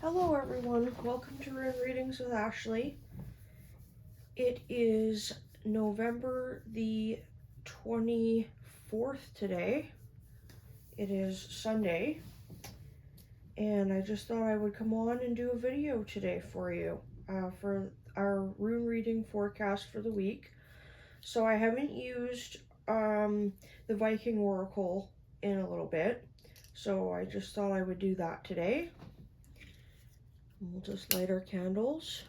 Hello everyone, welcome to Rune Readings with Ashley. It is November the 24th today. It is Sunday, and I just thought I would come on and do a video today for you for our rune reading forecast for the week. So I haven't used the Viking Oracle in a little bit, so I just thought I would do that today. We'll just light our candles.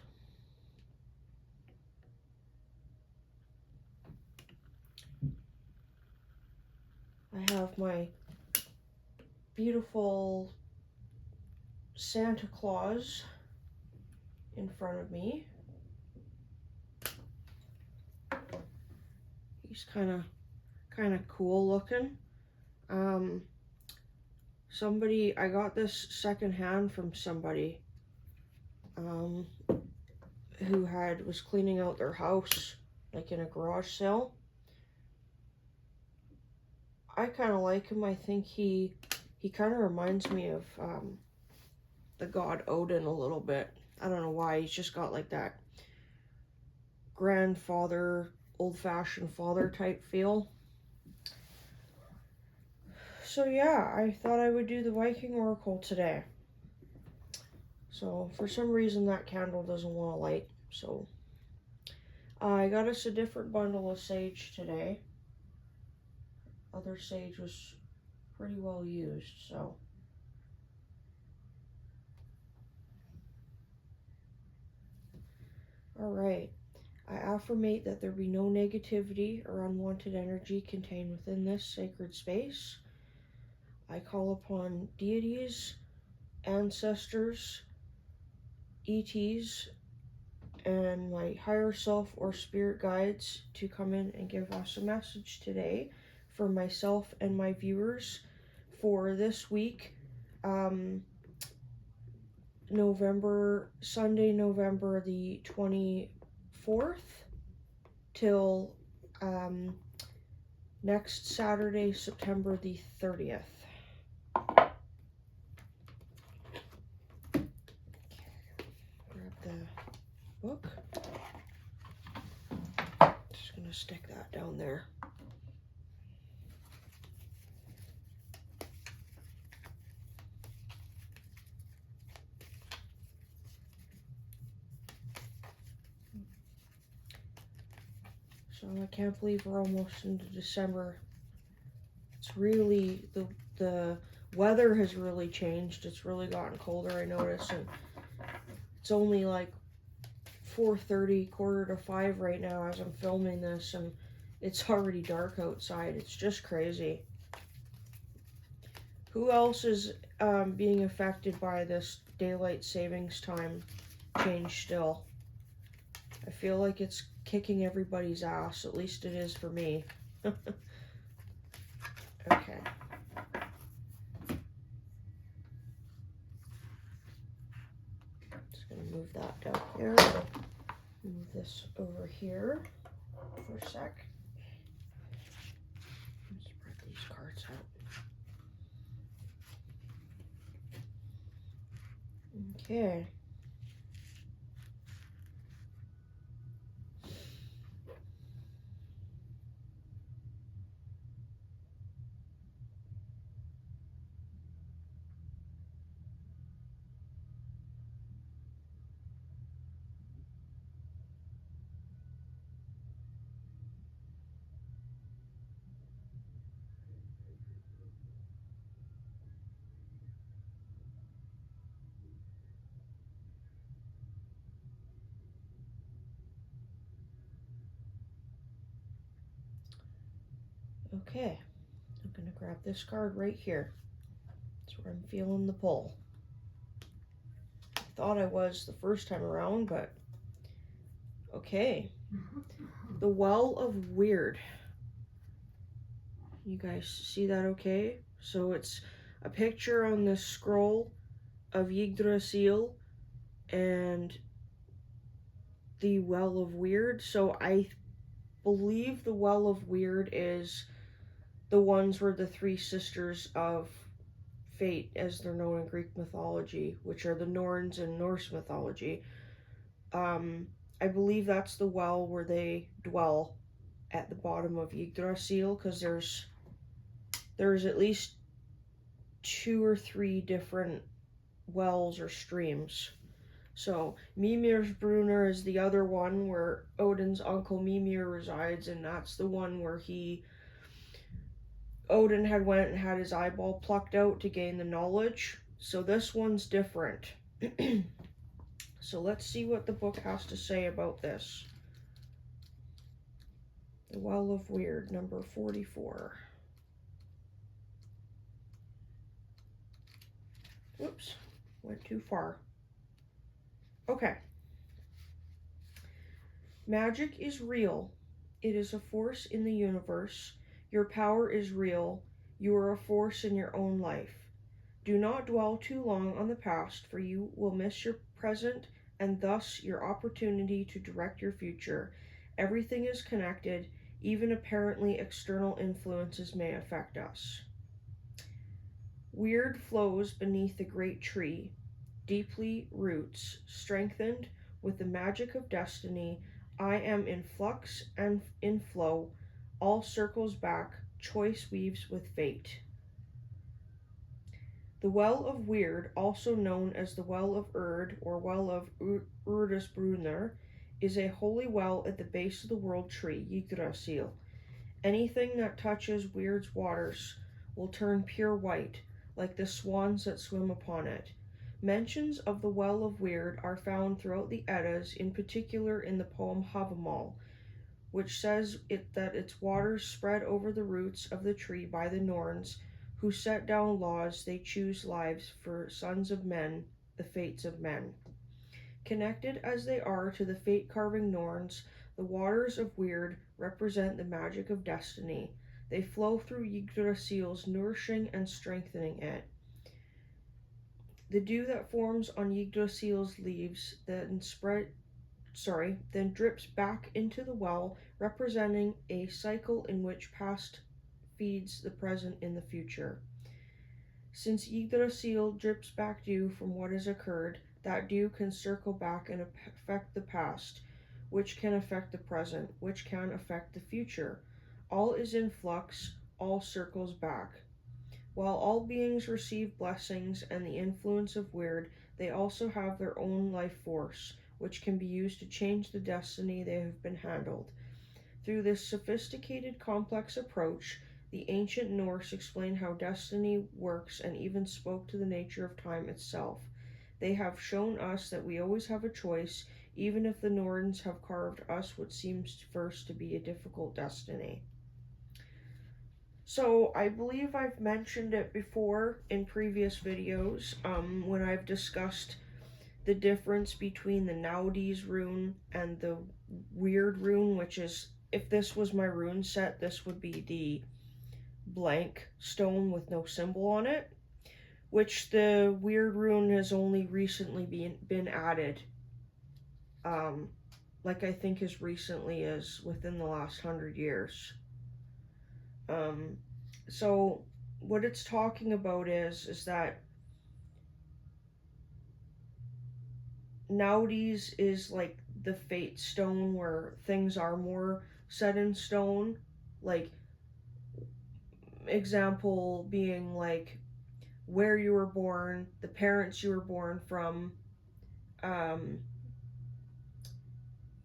I have my beautiful Santa Claus in front of me. He's kind of cool looking. I got this secondhand from somebody who was cleaning out their house, like in a garage sale. I kind of like him. I think he kind of reminds me of the god Odin a little bit. I don't know why. He's just got like that grandfather, old-fashioned father type feel. So yeah, I thought I would do the Viking Oracle today. So for some reason that candle doesn't want to light, so I got us a different bundle of sage today. Other sage was pretty well used, so. Alright, I affirmate that there be no negativity or unwanted energy contained within this sacred space. I call upon deities, ancestors, ETs, and my higher self or spirit guides to come in and give us a message today for myself and my viewers for this week, Sunday, November the 24th till next Saturday, September the 30th. Grab the book. Just gonna stick that down there. So I can't believe we're almost into December. It's really, the weather has really changed. It's really gotten colder, I noticed, and it's only like 4:30, 4:45 right now as I'm filming this, and it's already dark outside. It's just crazy. Who else is being affected by this daylight savings time change still? I feel like it's kicking everybody's ass. At least it is for me. Okay. Just gonna move that down here. Move this over here for a sec. Spread these cards out. Okay. Okay, I'm gonna grab this card right here. That's where I'm feeling the pull. I thought I was the first time around, but okay. The Well of Weird. You guys see that okay? So it's a picture on this scroll of Yggdrasil and the Well of Weird. So I believe the Well of Weird is the ones where the three sisters of fate as they're known in Greek mythology, which are the Norns in Norse mythology. I believe that's the well where they dwell at the bottom of Yggdrasil, because there's at least 2 or 3 different wells or streams. So Mimir's Brunner is the other one where Odin's uncle Mimir resides, and that's the one where Odin had went and had his eyeball plucked out to gain the knowledge. So this one's different. So let's see what the book has to say about this. The Well of Weird, number 44. Whoops, went too far. Okay. Magic is real. It is a force in the universe. Your power is real. You are a force in your own life. Do not dwell too long on the past, for you will miss your present and thus your opportunity to direct your future. Everything is connected. Even apparently external influences may affect us. Weird flows beneath the great tree, deeply roots, strengthened with the magic of destiny. I am in flux and in flow. All circles back, choice weaves with fate. The Well of Weird, also known as the Well of Urd or Well of Urdisbrunner, is a holy well at the base of the world tree, Yggdrasil. Anything that touches Weird's waters will turn pure white, like the swans that swim upon it. Mentions of the Well of Weird are found throughout the Eddas, in particular in the poem Havamal, which says that its waters spread over the roots of the tree by the Norns, who set down laws. They choose lives for sons of men, the fates of men. Connected as they are to the fate-carving Norns, the waters of Weird represent the magic of destiny. They flow through Yggdrasil's, nourishing and strengthening it. The dew that forms on Yggdrasil's leaves then drips back into the well, representing a cycle in which past feeds the present in the future. Since Yggdrasil drips back dew from what has occurred, that dew can circle back and affect the past, which can affect the present, which can affect the future. All is in flux, all circles back. While all beings receive blessings and the influence of Weird, they also have their own life force, which can be used to change the destiny they have been handled. Through this sophisticated, complex approach, the ancient Norse explained how destiny works and even spoke to the nature of time itself. They have shown us that we always have a choice, even if the Norns have carved us what seems first to be a difficult destiny. So, I believe I've mentioned it before in previous videos when I've discussed the difference between the Naudi's rune and the Weird rune, which is, if this was my rune set, this would be the blank stone with no symbol on it, which the Weird rune has only recently been added. Like I think as recently as within the last 100 years. So what it's talking about is that Naudi's is like the fate stone where things are more set in stone. Like, example being like where you were born, the parents you were born from,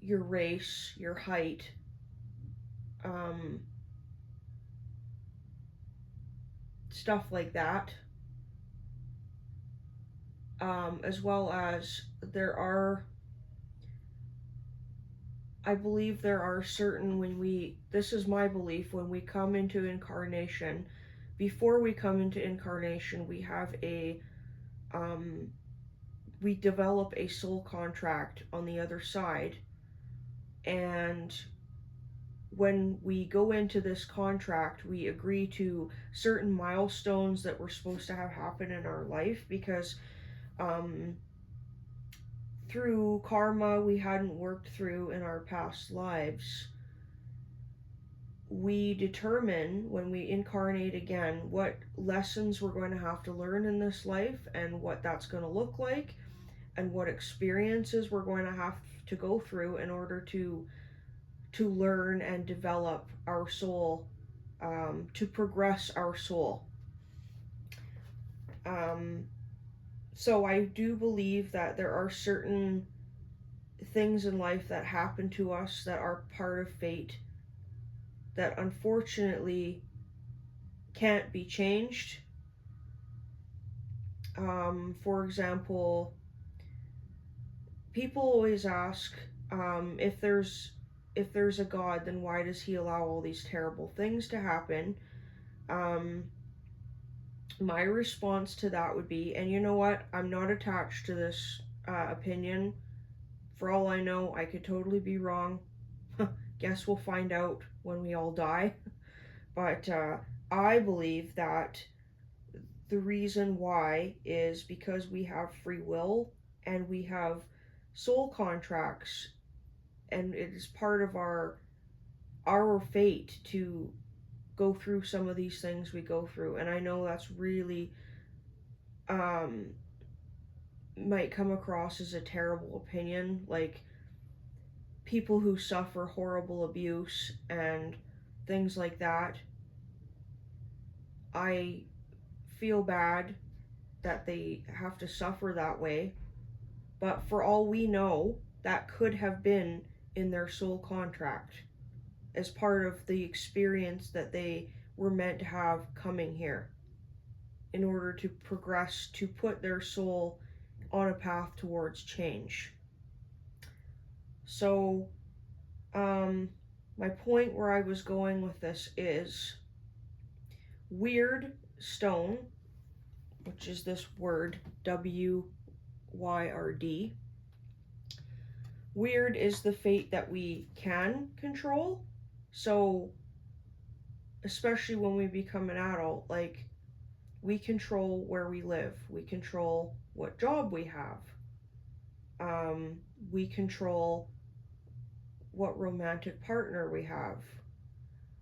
your race, your height, stuff like that. As well as I believe there are certain, this is my belief, when we come into incarnation, before we come into incarnation, we have we develop a soul contract on the other side, and when we go into this contract, we agree to certain milestones that we're supposed to have happen in our life, because through karma we hadn't worked through in our past lives, we determine when we incarnate again what lessons we're going to have to learn in this life and what that's going to look like, and what experiences we're going to have to go through in order to learn and develop our soul, to progress our soul. Um, so I do believe that there are certain things in life that happen to us that are part of fate that unfortunately can't be changed. For example, people always ask, if there's a God, then why does he allow all these terrible things to happen? Um, my response to that would be, and you know what, I'm not attached to this opinion. For all I know, I could totally be wrong. Guess we'll find out when we all die. But I believe that the reason why is because we have free will and we have soul contracts, and it is part of our fate to go through some of these things we go through. And I know that's really um might come across as a terrible opinion, like people who suffer horrible abuse and things like that. I feel bad that they have to suffer that way, but for all we know, that could have been in their soul contract as part of the experience that they were meant to have coming here in order to progress, to put their soul on a path towards change. So, my point where I was going with this is weird stone, which is this word WYRD. Weird is the fate that we can control. So, especially when we become an adult, like, we control where we live, we control what job we have, we control what romantic partner we have,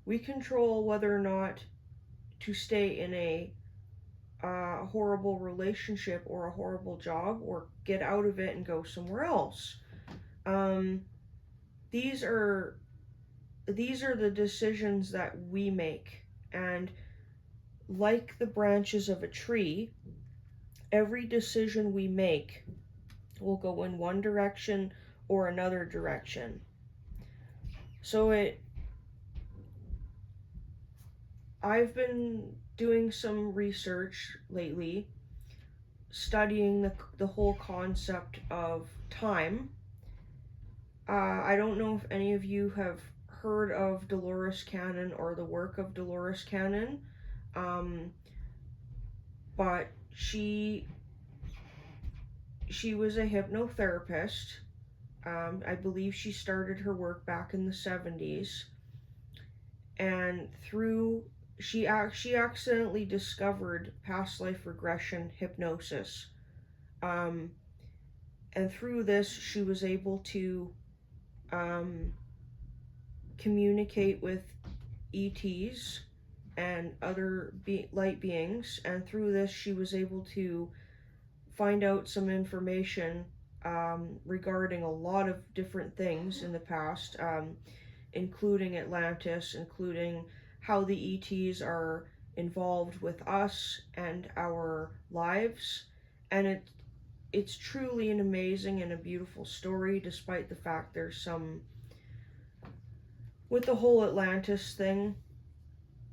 we control whether or not to stay in a horrible relationship or a horrible job or get out of it and go somewhere else. Um, these are the decisions that we make, and like the branches of a tree, every decision we make will go in one direction or another direction. So I've been doing some research lately, studying the whole concept of time. I don't know if any of you have heard of Delores Cannon or the work of Delores Cannon, um, but she was a hypnotherapist. I believe she started her work back in the 70s, and she accidentally discovered past life regression hypnosis. Um, and through this, she was able to um, communicate with ETs and other light beings, and through this, she was able to find out some information regarding a lot of different things in the past, including Atlantis, including how the ETs are involved with us and our lives. And it's truly an amazing and a beautiful story, despite the fact there's some with the whole Atlantis thing.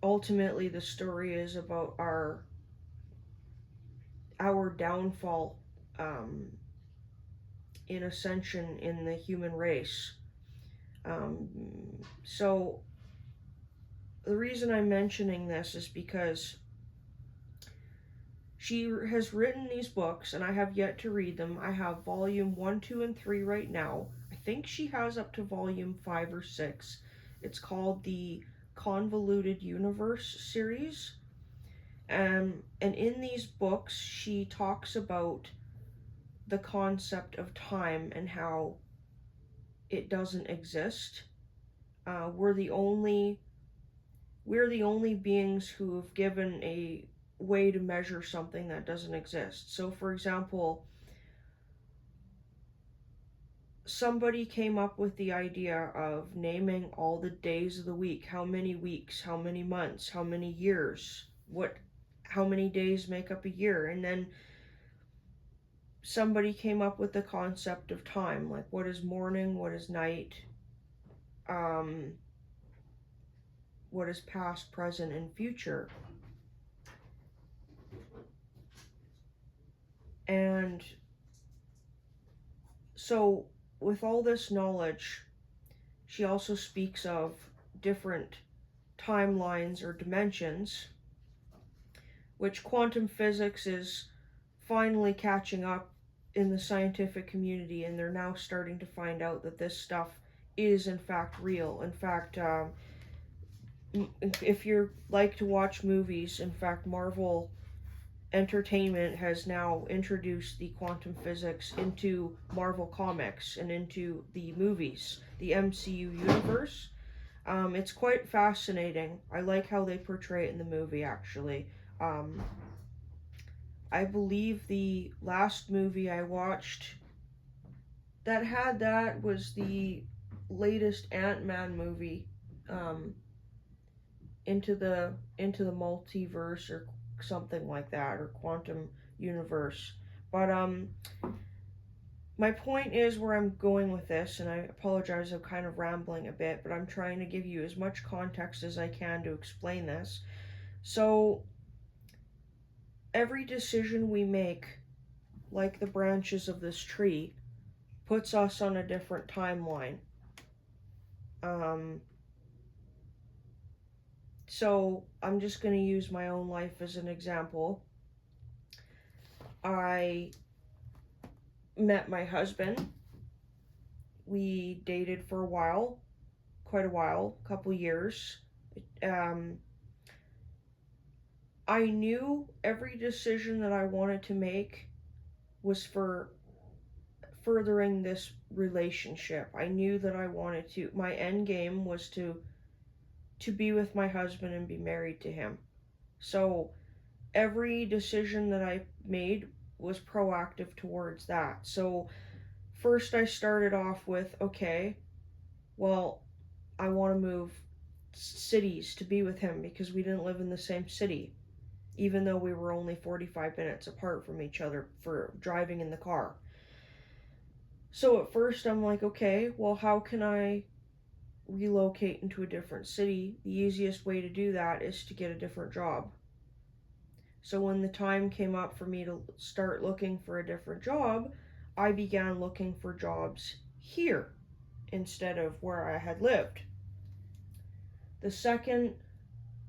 Ultimately, the story is about our downfall, in ascension in the human race. So the reason I'm mentioning this is because she has written these books, and I have yet to read them. I have volume 1, 2, and 3 right now. I think she has up to volume 5 or 6. It's called the Convoluted Universe series. And in these books, she talks about the concept of time and how it doesn't exist. We're the only we're the only beings who have given a way to measure something that doesn't exist. So, for example, somebody came up with the idea of naming all the days of the week, how many weeks, how many months, how many years, how many days make up a year, and then somebody came up with the concept of time, like what is morning, what is night, um, what is past, present, and future. And so, with all this knowledge, she also speaks of different timelines or dimensions, which quantum physics is finally catching up in the scientific community, and they're now starting to find out that this stuff is in fact real. In fact, if you like to watch movies, in fact, Marvel Entertainment has now introduced the quantum physics into Marvel Comics and into the movies, the MCU universe. It's quite fascinating. I like how they portray it in the movie, actually. Um, I believe the last movie I watched that had that was the latest Ant-Man movie, um, into the multiverse or something like that, or quantum universe. But my point is where I'm going with this, and I apologize, I'm kind of rambling a bit, but I'm trying to give you as much context as I can to explain this. So every decision we make, like the branches of this tree, puts us on a different timeline. Um, so I'm just going to use my own life as an example. I met my husband. We dated for a while, quite a while, a couple years. Um, I knew every decision that I wanted to make was for furthering this relationship. I knew that I wanted to, my end game was to be with my husband and be married to him. So every decision that I made was proactive towards that. So first I started off with, okay, well, I want to move cities to be with him because we didn't live in the same city, even though we were only 45 minutes apart from each other for driving in the car. So at first I'm like, okay, well, how can I relocate into a different city? The easiest way to do that is to get a different job. So when the time came up for me to start looking for a different job, I began looking for jobs here instead of where I had lived. The second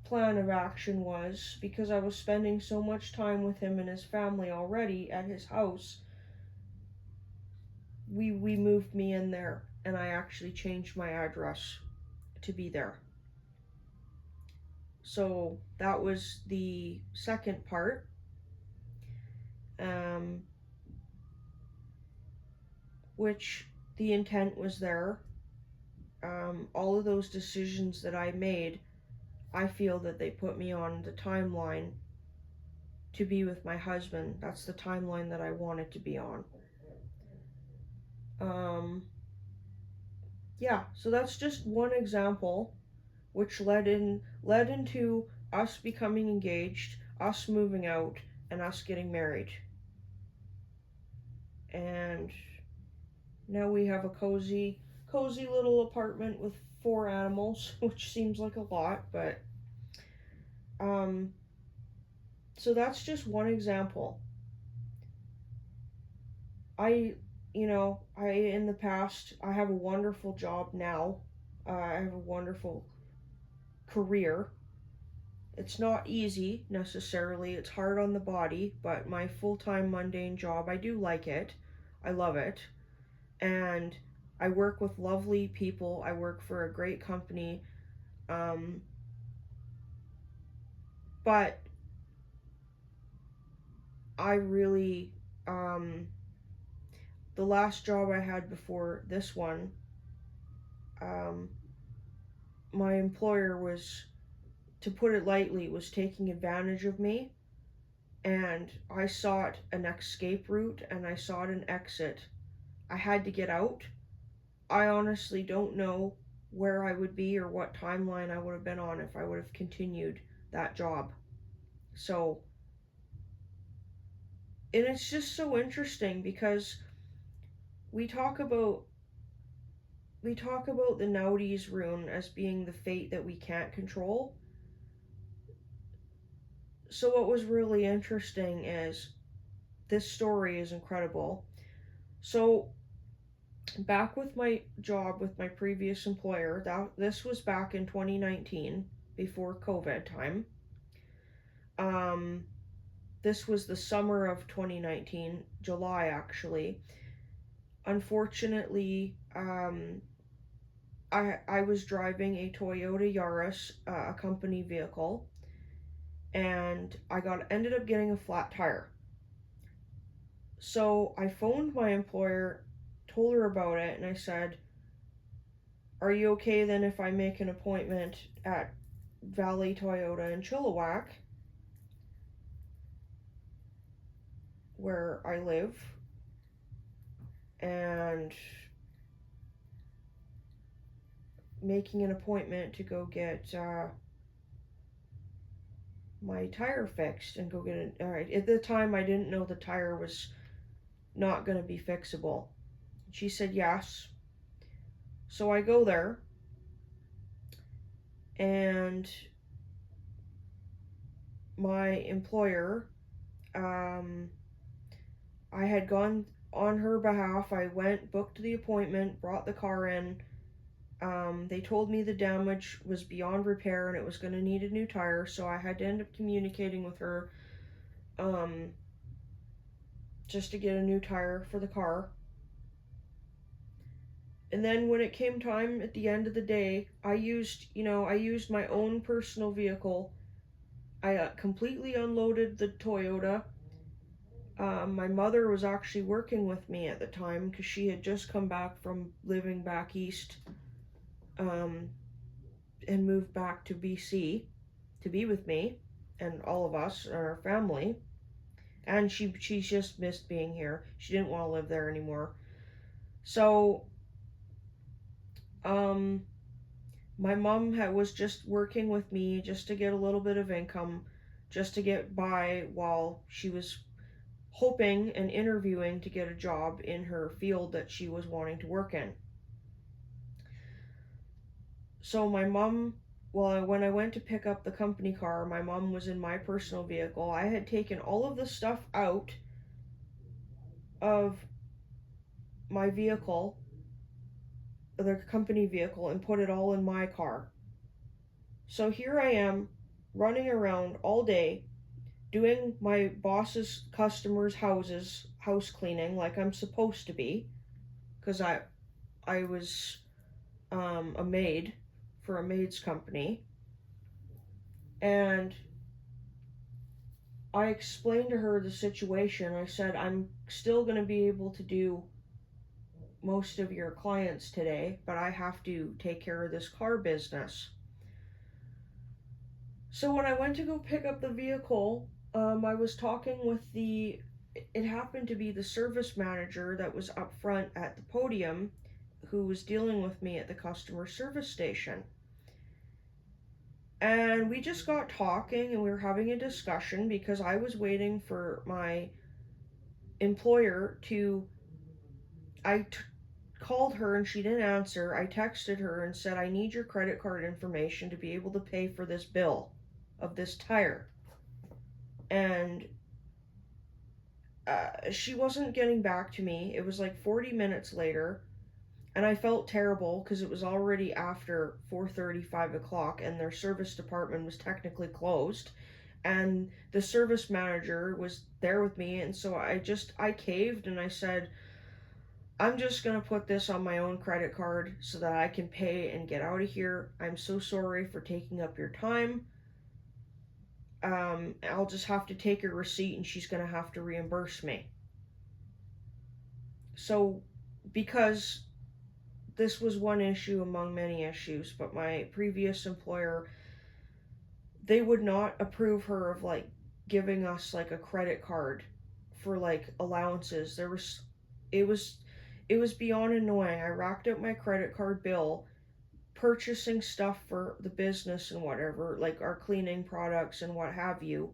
plan of action was, because I was spending so much time with him and his family already at his house, we moved me in there, and I actually changed my address to be there. So that was the second part. Um, which the intent was there. All of those decisions that I made, I feel that they put me on the timeline to be with my husband. That's the timeline that I wanted to be on. Um, yeah, so that's just one example, which led into us becoming engaged, us moving out, and us getting married. And now we have a cozy little apartment with 4 animals, which seems like a lot, but um, so that's just one example. I, in the past, I have a wonderful job now. I have a wonderful career. It's not easy necessarily, it's hard on the body, but my full time mundane job, I do like it. I love it. And I work with lovely people, I work for a great company. Um, but I really, the last job I had before this one, um, my employer was to put it lightly, was taking advantage of me, and I sought an escape route and I sought an exit. I had to get out. I honestly don't know where I would be or what timeline I would have been on if I would have continued that job. So, and it's just so interesting because we talk about we talk about the Naughty's rune as being the fate that we can't control. So what was really interesting is this story is incredible. So back with my job with my previous employer, this was back in 2019 before COVID time. Um, this was the summer of 2019, July actually. Unfortunately, I was driving a Toyota Yaris, a company vehicle, and I ended up getting a flat tire. So I phoned my employer, told her about it, and I said, "Are you okay then if I make an appointment at Valley Toyota in Chilliwack, where I live, and making an appointment to go get my tire fixed and go get it?" All right. At the time, I didn't know the tire was not going to be fixable. She said yes. So I go there, and my employer, I had gone on her behalf. I went, booked the appointment, brought the car in. They told me the damage was beyond repair and it was going to need a new tire, so I had to end up communicating with her um, just to get a new tire for the car. And then when it came time at the end of the day, I used my own personal vehicle. I completely unloaded the Toyota. My mother was actually working with me at the time because she had just come back from living back east, um, and moved back to BC to be with me and all of us and our family. And she just missed being here. She didn't want to live there anymore. So um, my mom was just working with me just to get a little bit of income, just to get by while she was hoping and interviewing to get a job in her field that she was wanting to work in. So my mom, well, when I went to pick up the company car, my mom was in my personal vehicle. I had taken all of the stuff out of my vehicle, the company vehicle, and put it all in my car. So here I am running around all day doing my boss's customers' house cleaning like I'm supposed to be, because I was a maid for a maid's company. And I explained to her the situation. I said, "I'm still going to be able to do most of your clients today, but I have to take care of this car business." So when I went to go pick up the vehicle, I was talking with it happened to be the service manager that was up front at the podium, who was dealing with me at the customer service station. And we just got talking and we were having a discussion because I was waiting for my employer to. Called her and she didn't answer. I texted her and said, "I need your credit card information to be able to pay for this bill of this tire." And she wasn't getting back to me. It was like 40 minutes later, and I felt terrible because it was already after 4:30, 5 o'clock, and their service department was technically closed. And the service manager was there with me, and so I caved and I said, "I'm just going to put this on my own credit card so that I can pay and get out of here. I'm so sorry for taking up your time. I'll just have to take your receipt and she's going to have to reimburse me." So, because this was one issue among many issues, but my previous employer they would not approve her of like giving us like a credit card for like allowances. It was it was beyond annoying. I racked up my credit card bill purchasing stuff for the business and whatever, like our cleaning products and what have you,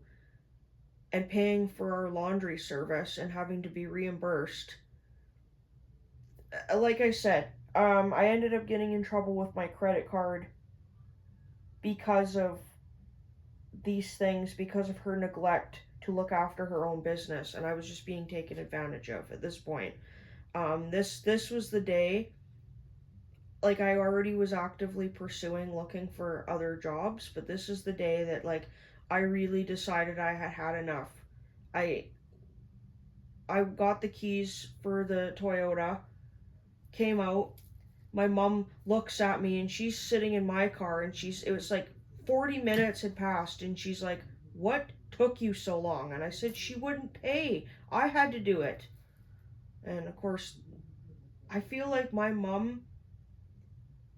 and paying for our laundry service and having to be reimbursed. Like I said, I ended up getting in trouble with my credit card because of these things, because of her neglect to look after her own business, and I was just being taken advantage of at this point. This was the day, like I already was actively pursuing looking for other jobs, but this is the day that like I really decided I had had enough. I I got the keys for the Toyota, came out. My mom looks at me and she's sitting in my car and it was like 40 minutes had passed and she's like, "What took you so long?" And I said she wouldn't pay. I had to do it. And of course, I feel like my mom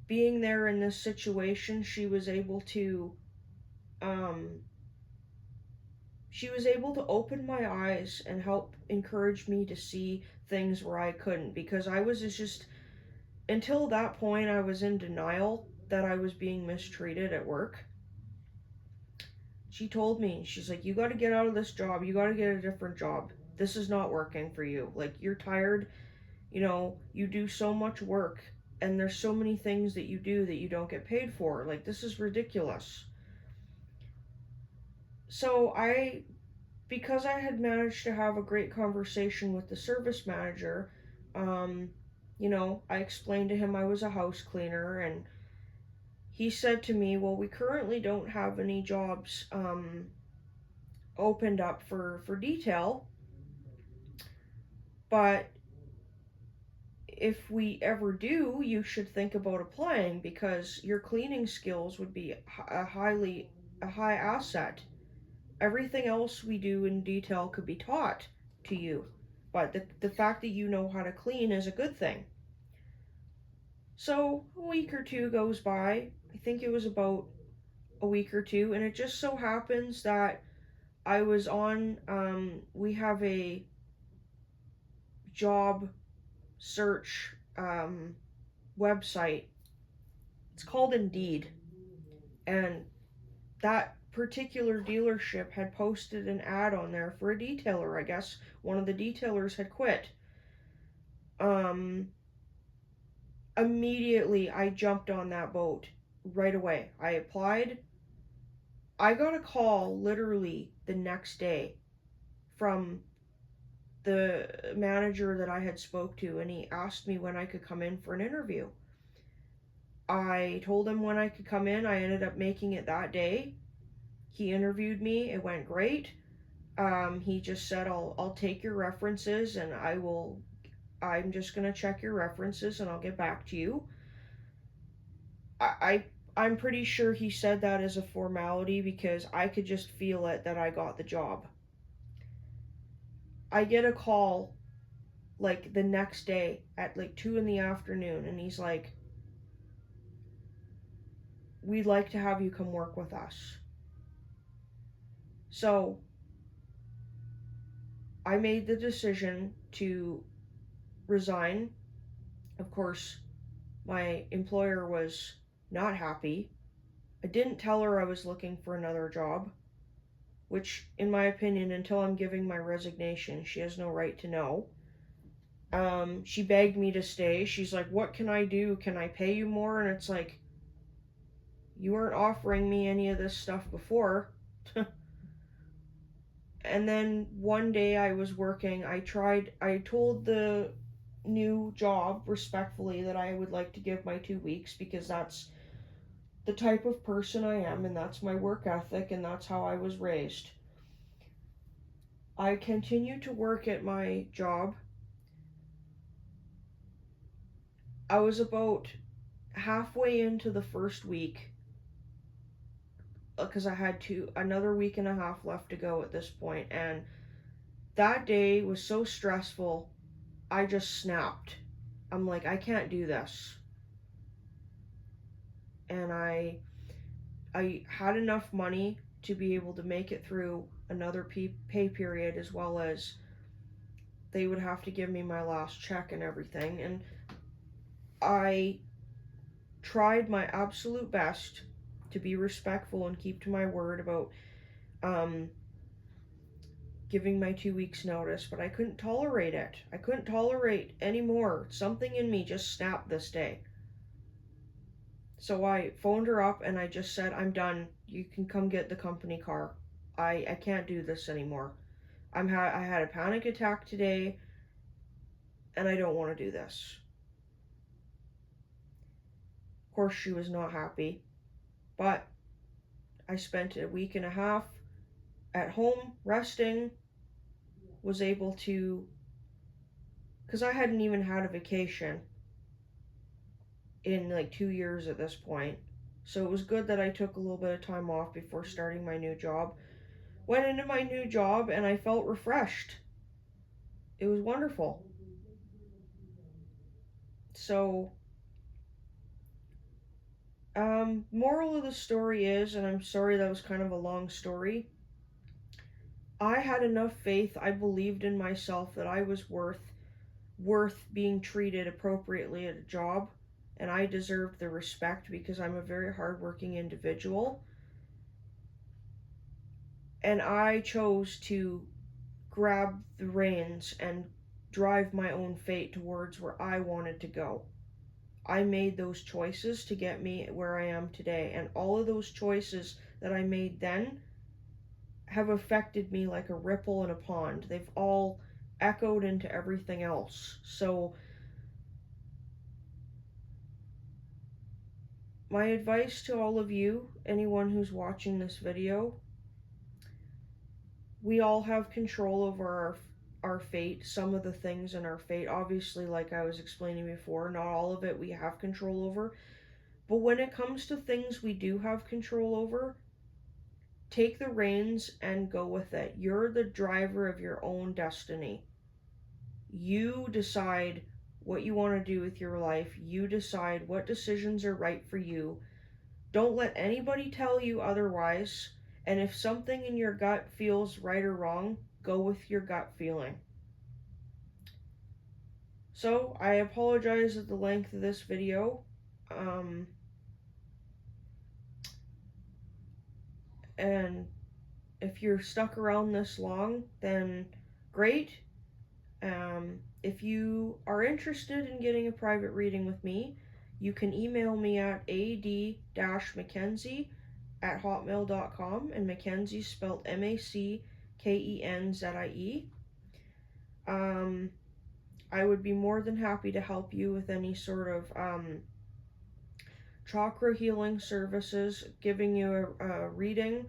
being there in this situation, um she was able to open my eyes and help encourage me to see things where I couldn't, because I was just until that point I was in denial that I was being mistreated at work. She told me, she's like, "You got to get out of this job. You got to get a different job. This is not working for you. Like, you're tired. You do so much work, and there's so many things that you do that you don't get paid for. Like, this is ridiculous." So, because I had managed to have a great conversation with the service manager, um, I explained to him I was a house cleaner, and he said to me, "Well, we currently don't have any jobs opened up for detail, but if we ever do, you should think about applying because your cleaning skills would be a high asset. Everything else we do in detail could be taught to you, but the fact that you know how to clean is a good thing." So a week or two goes by. I think it was about a week or two, and it just so happens that I was on. We have a job search website. It's called Indeed, and that particular dealership had posted an ad on there for a detailer. I guess one of the detailers had quit. Um, Immediately, I jumped on that boat right away. I applied. I got a call literally the next day from the manager that I had spoke to, and he asked me when I could come in for an interview. I told him when I could come in. I ended up making it that day. He interviewed me. It went great. He just said, I'll take your references and I'm just gonna check your references and I'll get back to you." I'm pretty sure he said that as a formality because I could just feel it that I got the job. I get a call like the next day at like 2 in the afternoon, and he's like, "We'd like to have you come work with us." So I made the decision to resign. Of course, my employer was not happy. I didn't tell her I was looking for another job, which, in my opinion, until I'm giving my resignation, she has no right to know. She begged me to stay. She's like, "What can I do? Can I pay you more?" And it's like, you weren't offering me any of this stuff before. And then one day I was working. I told the new job respectfully that I would like to give my 2 weeks because that's the type of person I am, and that's my work ethic, and that's how I was raised. I continued to work at my job. I was about halfway into the first week because I had another week and a half left to go at this point, and that day was so stressful. I just snapped. I'm like, I can't do this. And I I had enough money to be able to make it through another pay period, as well as they would have to give me my last check and everything. And I tried my absolute best to be respectful and keep to my word about um, giving my 2 weeks notice, but I couldn't tolerate it. I couldn't tolerate anymore. Something in me just snapped this day. So I phoned her up and I just said, I'm done. You can come get the company car. I can't do this anymore. I had a panic attack today and I don't want to do this. Of course she was not happy, but I spent a week and a half at home resting, was able to, because I hadn't even had a vacation in like 2 years at this point. So it was good that I took a little bit of time off before starting my new job. Went into my new job and I felt refreshed. It was wonderful. So, moral of the story is, and I'm sorry that was kind of a long story, I had enough faith, I believed in myself that I was worth being treated appropriately at a job, and I deserved the respect because I'm a very hardworking individual. And I chose to grab the reins and drive my own fate towards where I wanted to go. I made those choices to get me where I am today, and all of those choices that I made then have affected me like a ripple in a pond. They've all echoed into everything else. So, my advice to all of you, anyone who's watching this video, we all have control over our fate, some of the things in our fate. Obviously, like I was explaining before, not all of it we have control over. But when it comes to things we do have control over, take the reins and go with it. You're the driver of your own destiny. You decide what you want to do with your life. You decide what decisions are right for you. Don't let anybody tell you otherwise. And if something in your gut feels right or wrong, go with your gut feeling. So, I apologize for the length of this video. And if you're stuck around this long, then great. If you are interested in getting a private reading with me, you can email me at ad-mackenzie@hotmail.com, and Mackenzie spelled Mackenzie. I would be more than happy to help you with any sort of chakra healing services, giving you a reading.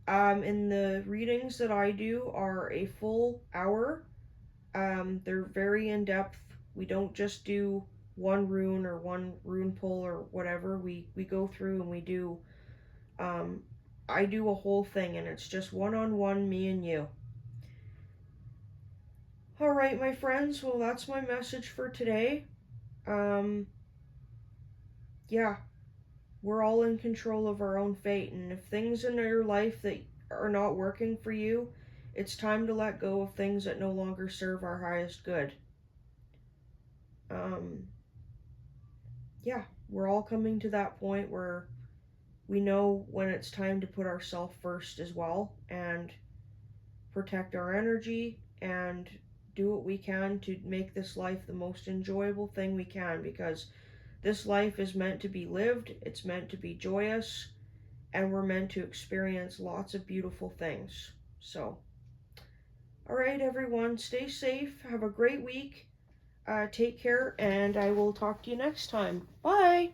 And the readings that I do are a full hour. They're very in depth. We don't just do one rune or one rune pull or whatever. We go through and we do. I do a whole thing, and it's just one-on-one, me and you. All right, my friends. Well, that's my message for today. Yeah, we're all in control of our own fate, and if things in your life that are not working for you, it's time to let go of things that no longer serve our highest good. Yeah, we're all coming to that point where we know when it's time to put ourselves first as well and protect our energy and do what we can to make this life the most enjoyable thing we can, because this life is meant to be lived, it's meant to be joyous, and we're meant to experience lots of beautiful things. So, all right, everyone, stay safe, have a great week, take care, and I will talk to you next time. Bye!